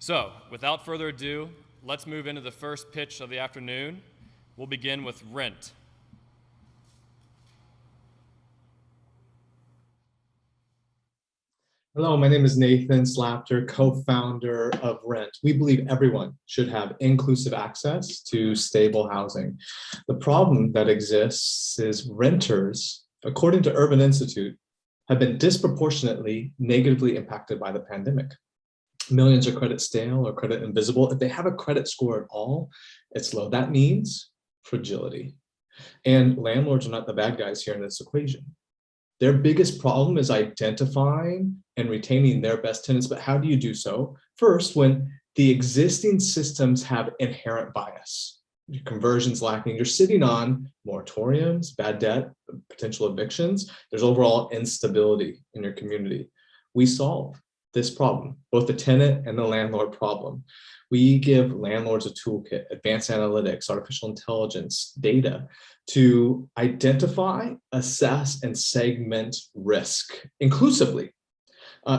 So, without further ado, let's move into the first pitch of the afternoon. We'll begin with Rent. Hello, my name is Nathan Slapter, co-founder of Rent. We believe everyone should have inclusive access to stable housing. The problem that exists is renters, according to Urban Institute, have been disproportionately negatively impacted by the pandemic. Millions are credit stale or credit invisible. If they have a credit score at all, it's low. That means fragility. And landlords are not the bad guys here in this equation. Their biggest problem is identifying and retaining their best tenants. But how do you do so? First, when the existing systems have inherent bias, your conversion's lacking, you're sitting on moratoriums, bad debt, potential evictions, there's overall instability in your community. We solve this problem, both the tenant and the landlord problem. We give landlords a toolkit, advanced analytics, artificial intelligence, data to identify, assess, and segment risk inclusively.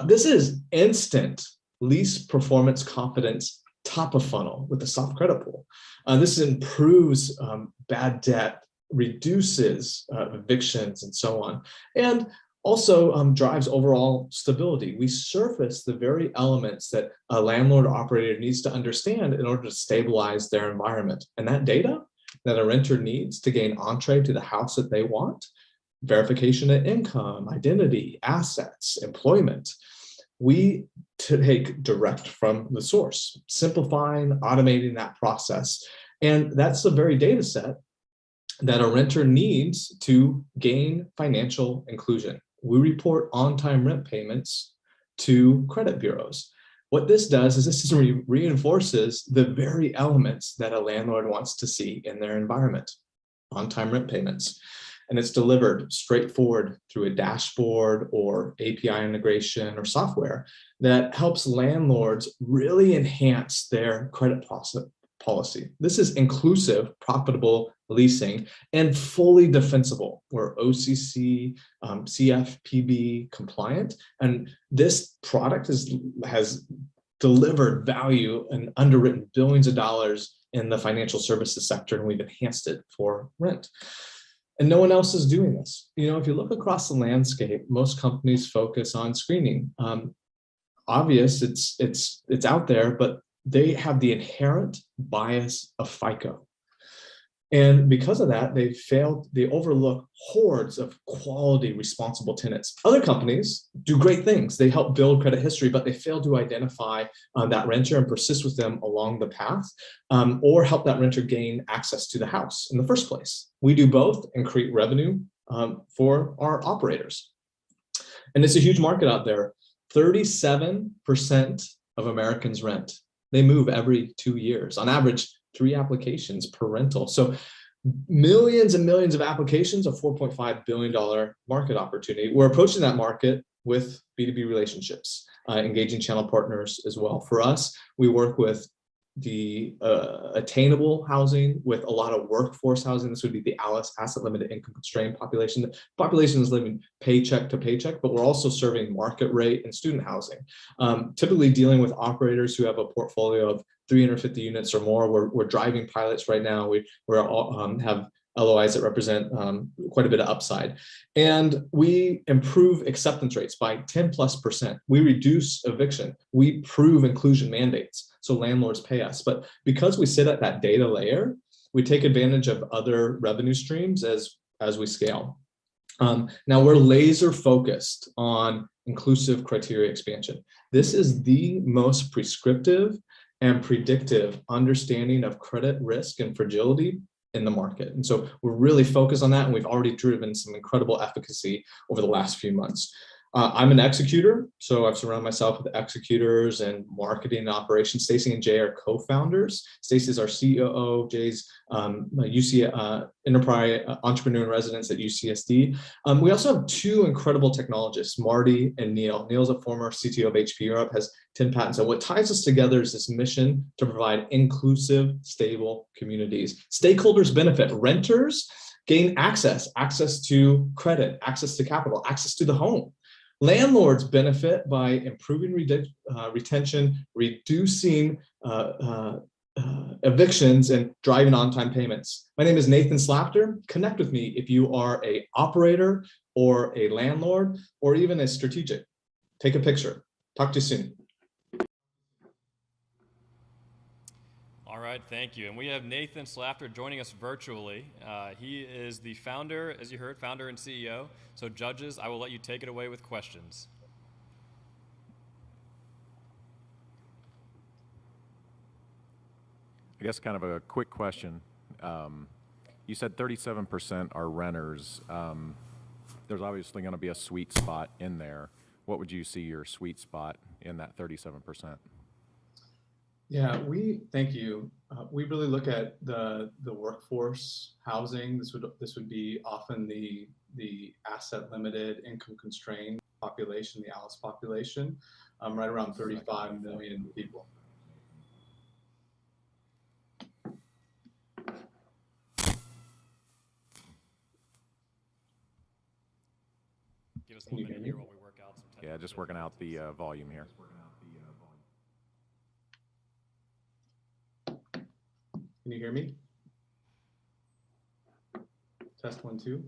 This is instant lease performance confidence top of funnel with a soft credit pool. This improves bad debt, reduces evictions, and so on. And also drives overall stability. We surface the very elements that a landlord operator needs to understand in order to stabilize their environment. And that data that a renter needs to gain entree to the house that they want, verification of income, identity, assets, employment, we take direct from the source, simplifying, automating that process. And that's the very data set that a renter needs to gain financial inclusion. We report on-time rent payments to credit bureaus. What this does is this reinforces the very elements that a landlord wants to see in their environment, on-time rent payments. And it's delivered straightforward through a dashboard or API integration or software that helps landlords really enhance their credit policy. This is inclusive, profitable leasing and fully defensible. We're OCC, CFPB compliant, and this product has delivered value and underwritten billions of dollars in the financial services sector, and we've enhanced it for Rent. And no one else is doing this. You know, if you look across the landscape, most companies focus on screening. Obvious, it's out there, but they have the inherent bias of FICO. And because of that, they overlook hordes of quality, responsible tenants. Other companies do great things. They help build credit history, but they fail to identify that renter and persist with them along the path, or help that renter gain access to the house in the first place. We do both and create revenue for our operators. And it's a huge market out there. 37% of Americans rent. They move every 2 years, on average, 3 applications per rental. So millions and millions of applications, a $4.5 billion market opportunity. We're approaching that market with B2B relationships, engaging channel partners as well. For us, we work with the attainable housing with a lot of workforce housing. This would be the asset limited income constrained population. The population is living paycheck to paycheck, but we're also serving market rate and student housing. Typically dealing with operators who have a portfolio of 350 units or more. We're driving pilots right now. We have LOIs that represent quite a bit of upside. And we improve acceptance rates by 10+%. We reduce eviction. We prove inclusion mandates, so landlords pay us. But because we sit at that data layer, we take advantage of other revenue streams as we scale. Now we're laser focused on inclusive criteria expansion. This is the most prescriptive and predictive understanding of credit risk and fragility in the market. And so we're really focused on that, and we've already driven some incredible efficacy over the last few months. I'm an executor, so I've surrounded myself with executors and marketing and operations. Stacy and Jay are co-founders. Stacy's our COO, Jay's enterprise entrepreneur in residence at UCSD. We also have 2 incredible technologists, Marty and Neil. Neil's a former CTO of HP Europe, has 10 patents. And what ties us together is this mission to provide inclusive, stable communities. Stakeholders benefit. Renters gain access to credit, access to capital, access to the home. Landlords benefit by improving retention, reducing evictions, and driving on-time payments. My name is Nathan Slapter. Connect with me if you are an operator or a landlord or even a strategic. Take a picture. Talk to you soon. All right, thank you. And we have Nathan Slapter joining us virtually. He is the founder, as you heard, founder and CEO. So judges, I will let you take it away with questions. I guess kind of a quick question. You said 37% are renters. There's obviously going to be a sweet spot in there. What would you see your sweet spot in that 37%? Yeah, thank you. We really look at the workforce housing. This would be often the asset limited, income constrained population, the ALICE population, right around 35 million people. Give us a little minute here while we work out some technical Yeah, just working out the volume here. Can you hear me? Test 1, 2.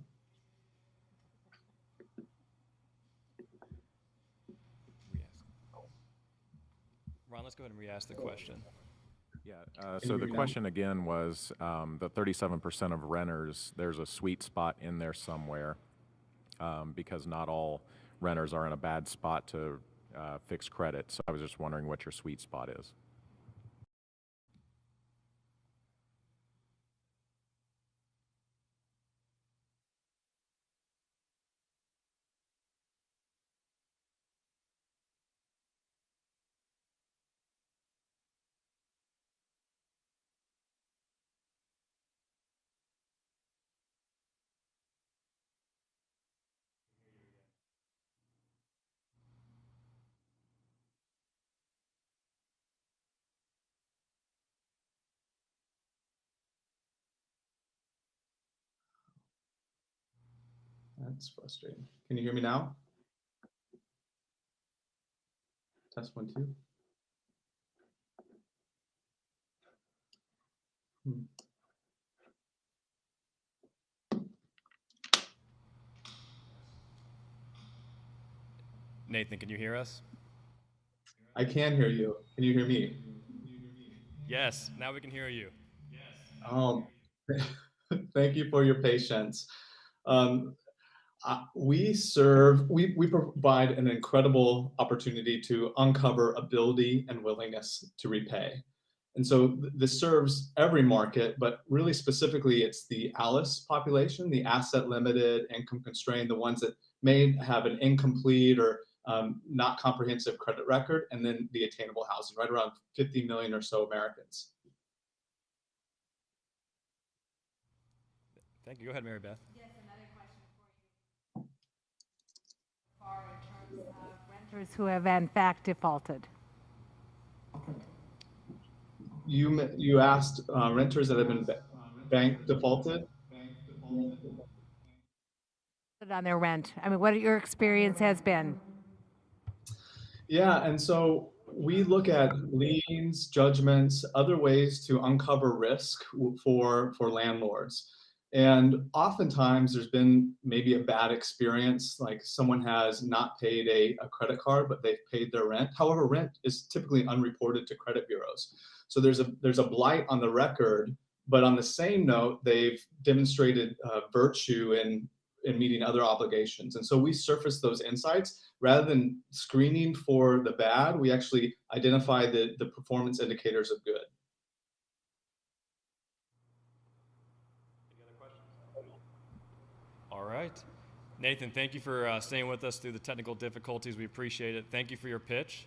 Ron, let's go ahead and re-ask the question. Yeah, so the question again was the 37% of renters, there's a sweet spot in there somewhere because not all renters are in a bad spot to fix credit. So I was just wondering what your sweet spot is. That's frustrating. Can you hear me now? Test 1, 2. Nathan, can you hear us? I can hear you. Can you hear me? Yes, now we can hear you. Thank you for your patience. We provide an incredible opportunity to uncover ability and willingness to repay. And so this serves every market, but really specifically it's the ALICE population, the asset limited, income constrained, the ones that may have an incomplete or not comprehensive credit record, and then the attainable housing, right around 50 million or so Americans. Thank you. Go ahead, Mary Beth. Yes, another question for you. Far in terms of renters who have in fact defaulted. You asked renters that have been bank defaulted? On their rent. I mean, what your experience has been? Yeah, and so we look at liens, judgments, other ways to uncover risk for landlords. And oftentimes there's been maybe a bad experience, like someone has not paid a credit card, but they've paid their rent. However, rent is typically unreported to credit bureaus. So there's a blight on the record, but on the same note, they've demonstrated virtue in meeting other obligations. And so we surface those insights rather than screening for the bad. We actually identify the performance indicators of good. All right. Nathan, thank you for staying with us through the technical difficulties. We appreciate it. Thank you for your pitch.